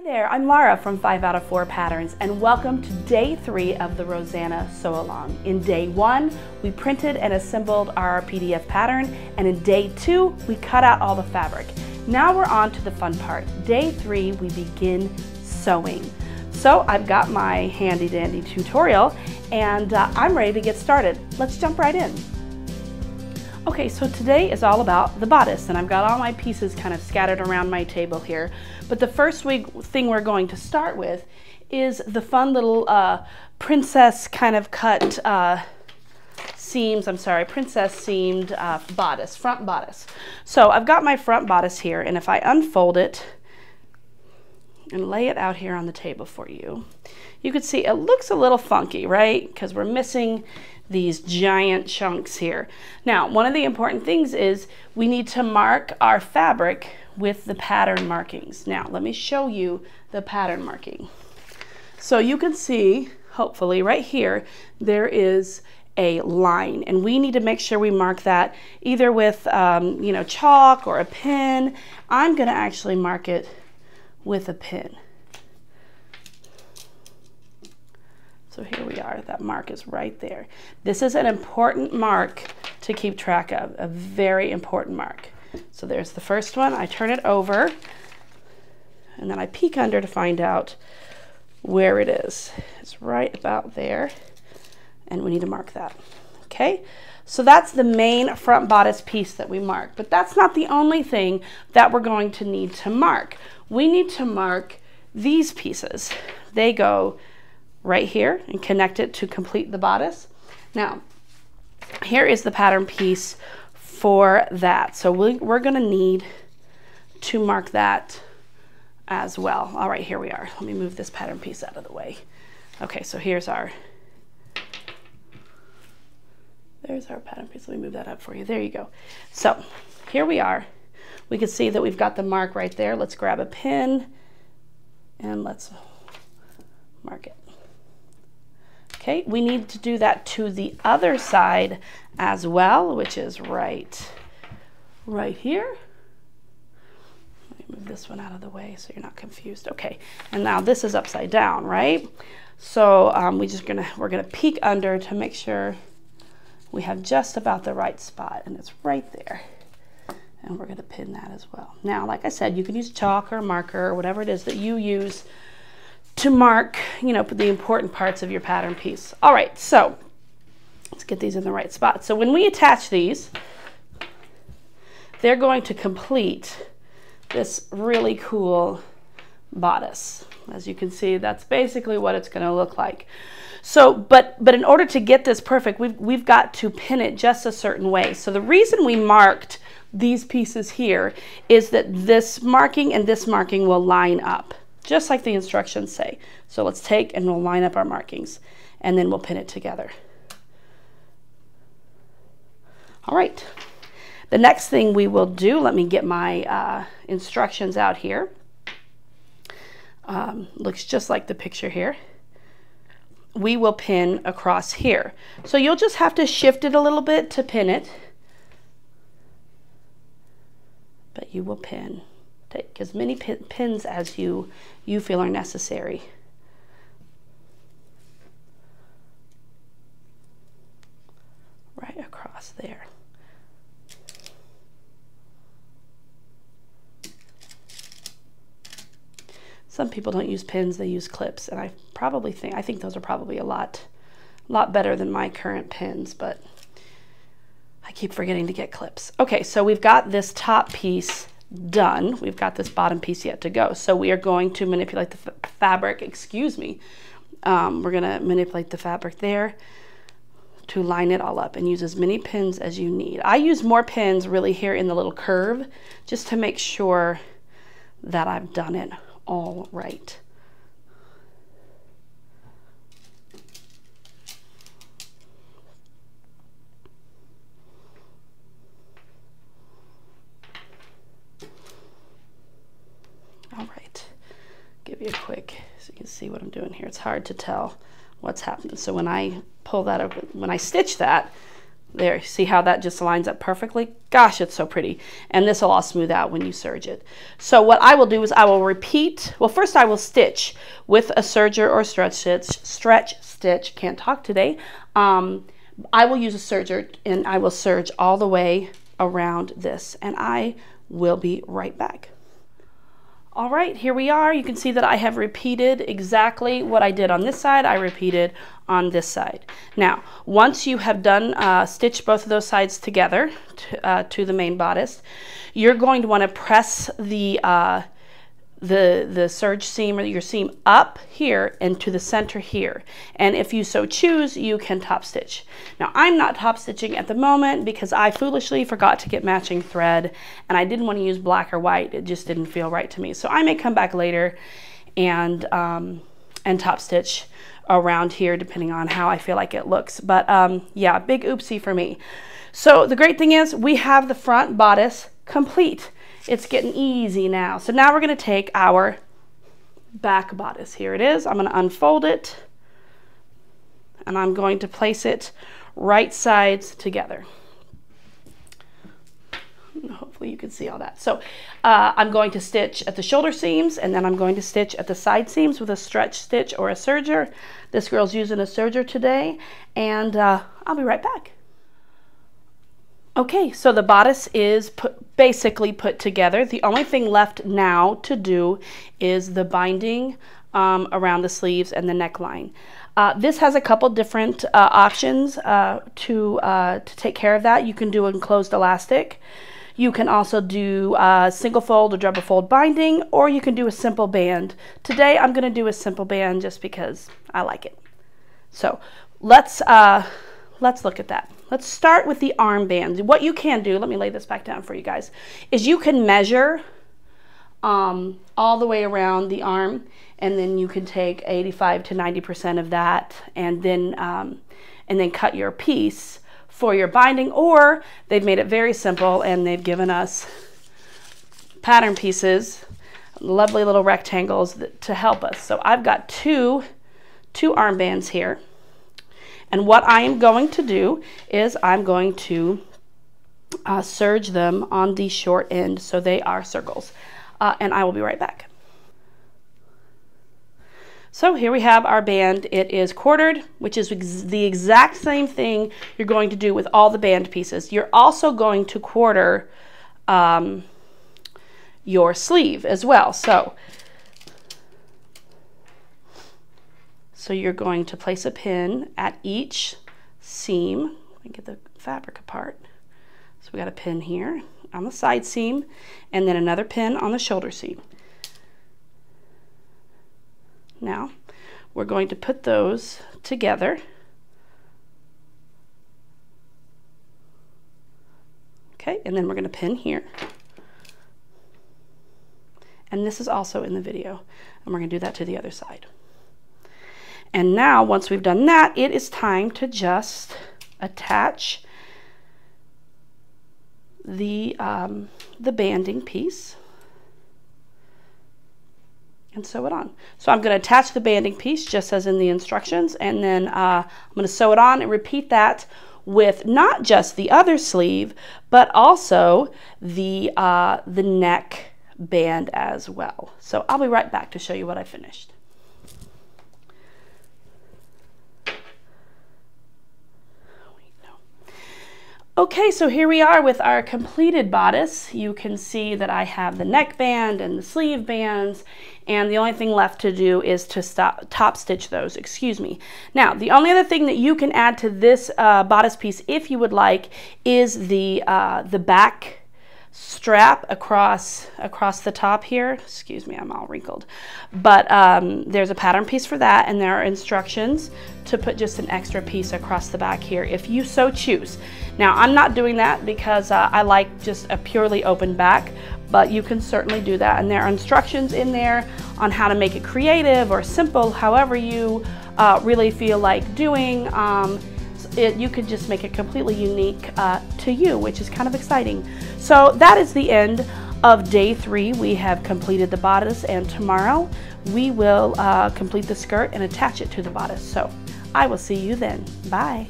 there, I'm Laura from 5 out of 4 Patterns, and welcome to day 3 of the Rosanna Sew Along. In day 1, we printed and assembled our PDF pattern, and in day 2, we cut out all the fabric. Now we're on to the fun part. Day 3, we begin sewing. So I've got my handy dandy tutorial, and I'm ready to get started. Let's jump right in. Okay, so today is all about the bodice, and I've got all my pieces kind of scattered around my table here. But the first thing we're going to start with is the fun little princess kind of cut princess seamed bodice, front bodice. So I've got my front bodice here, and if I unfold it and lay it out here on the table for you, you can see it looks a little funky, right? Because we're missing these giant chunks here. Now, one of the important things is we need to mark our fabric with the pattern markings. Now, let me show you the pattern marking. So you can see, hopefully right here, there is a line, and we need to make sure we mark that either with chalk or a pen. I'm gonna actually mark it with a pen. So here we are, that mark is right there. This is an important mark to keep track of, a very important mark. So there's the first one, I turn it over, and then I peek under to find out where it is. It's right about there, and we need to mark that, okay? So that's the main front bodice piece that we mark, but that's not the only thing that we're going to need to mark. We need to mark these pieces. They go right here and connect it to complete the bodice. Now, here is the pattern piece for that. So we're gonna need to mark that as well. All right, here we are. Let me move this pattern piece out of the way. Okay, so there's our pattern piece. Let me move that up for you. There you go. So here we are. We can see that we've got the mark right there. Let's grab a pen and let's mark it. Okay, we need to do that to the other side as well, which is right here. Let me move this one out of the way so you're not confused. Okay, and now this is upside down, right? So we're gonna peek under to make sure we have just about the right spot, and it's right there. And we're gonna pin that as well. Now, like I said, you can use chalk or marker or whatever it is that you use to mark, the important parts of your pattern piece. All right, so let's get these in the right spot. So when we attach these, they're going to complete this really cool bodice. As you can see, that's basically what it's gonna look like. So, but in order to get this perfect, we've got to pin it just a certain way. So the reason we marked these pieces here is that this marking and this marking will line up, just like the instructions say. So let's take and we'll line up our markings, and then we'll pin it together. All right, the next thing we will do, let me get my instructions out here. Looks just like the picture here. We will pin across here. So you'll just have to shift it a little bit to pin it, but you will pin. Take as many pins as you feel are necessary. Right across there. Some people don't use pins, they use clips, and I think those are probably a lot better than my current pins, but I keep forgetting to get clips. Okay, so we've got this top piece done. We've got this bottom piece yet to go. So we are going to manipulate the fabric, we're gonna manipulate the fabric there to line it all up and use as many pins as you need. I use more pins really here in the little curve just to make sure that I've done it all right. All right, give you a quick, so you can see what I'm doing here. It's hard to tell what's happening. So when I pull that over, when I stitch that, There, see how that just lines up perfectly? Gosh, it's so pretty. And this will all smooth out when you serge it. So what I will do is I will repeat, well, first I will stitch with a serger or stretch stitch, can't talk today. I will use a serger and I will serge all the way around this, and I will be right back. All right, here we are. You can see that I have repeated exactly what I did on this side. I repeated on this side. Now, once you have done stitch both of those sides together to the main bodice, you're going to want to press the serge seam or your seam up here and to the center here. And if you so choose, you can top stitch. Now, I'm not top stitching at the moment because I foolishly forgot to get matching thread, and I didn't want to use black or white. It just didn't feel right to me. So I may come back later and top stitch around here depending on how I feel like it looks. But yeah, big oopsie for me. So the great thing is we have the front bodice complete. It's getting easy now. So now we're going to take our back bodice. Here it is. I'm going to unfold it, and I'm going to place it right sides together. Hopefully you can see all that. So I'm going to stitch at the shoulder seams, and then I'm going to stitch at the side seams with a stretch stitch or a serger. This girl's using a serger today, and I'll be right back. Okay, so the bodice is basically put together. The only thing left now to do is the binding around the sleeves and the neckline. This has a couple different options to take care of that. You can do enclosed elastic. You can also do single fold or double fold binding, or you can do a simple band. Today I'm going to do a simple band just because I like it. So let's look at that. Let's start with the armband. What you can do, let me lay this back down for you guys, is you can measure all the way around the arm, and then you can take 85 to 90% of that, and then cut your piece for your binding. Or they've made it very simple, and they've given us pattern pieces, lovely little rectangles to help us. So I've got two armbands here. And what I am going to do is I'm going to serge them on the short end so they are circles. And I will be right back. So here we have our band. It is quartered, which is the exact same thing you're going to do with all the band pieces. You're also going to quarter your sleeve as well. So you're going to place a pin at each seam. Let me get the fabric apart. So we got a pin here on the side seam, and then another pin on the shoulder seam. Now we're going to put those together. Okay, and then we're going to pin here. And this is also in the video, and we're going to do that to the other side. And now, once we've done that, it is time to just attach the banding piece and sew it on. So I'm going to attach the banding piece just as in the instructions, and then I'm going to sew it on and repeat that with not just the other sleeve, but also the neck band as well. So I'll be right back to show you what I finished. Okay, so here we are with our completed bodice. You can see that I have the neckband and the sleeve bands, and the only thing left to do is to top stitch those, excuse me. Now, the only other thing that you can add to this bodice piece, if you would like, is the back strap across the top here. Excuse me, I'm all wrinkled. But there's a pattern piece for that, and there are instructions to put just an extra piece across the back here if you so choose. Now, I'm not doing that because I like just a purely open back, but you can certainly do that, and there are instructions in there on how to make it creative or simple, however you really feel like doing. You could just make it completely unique to you, which is kind of exciting. So that is the end of day 3. We have completed the bodice, and tomorrow we will complete the skirt and attach it to the bodice. So I will see you then. Bye.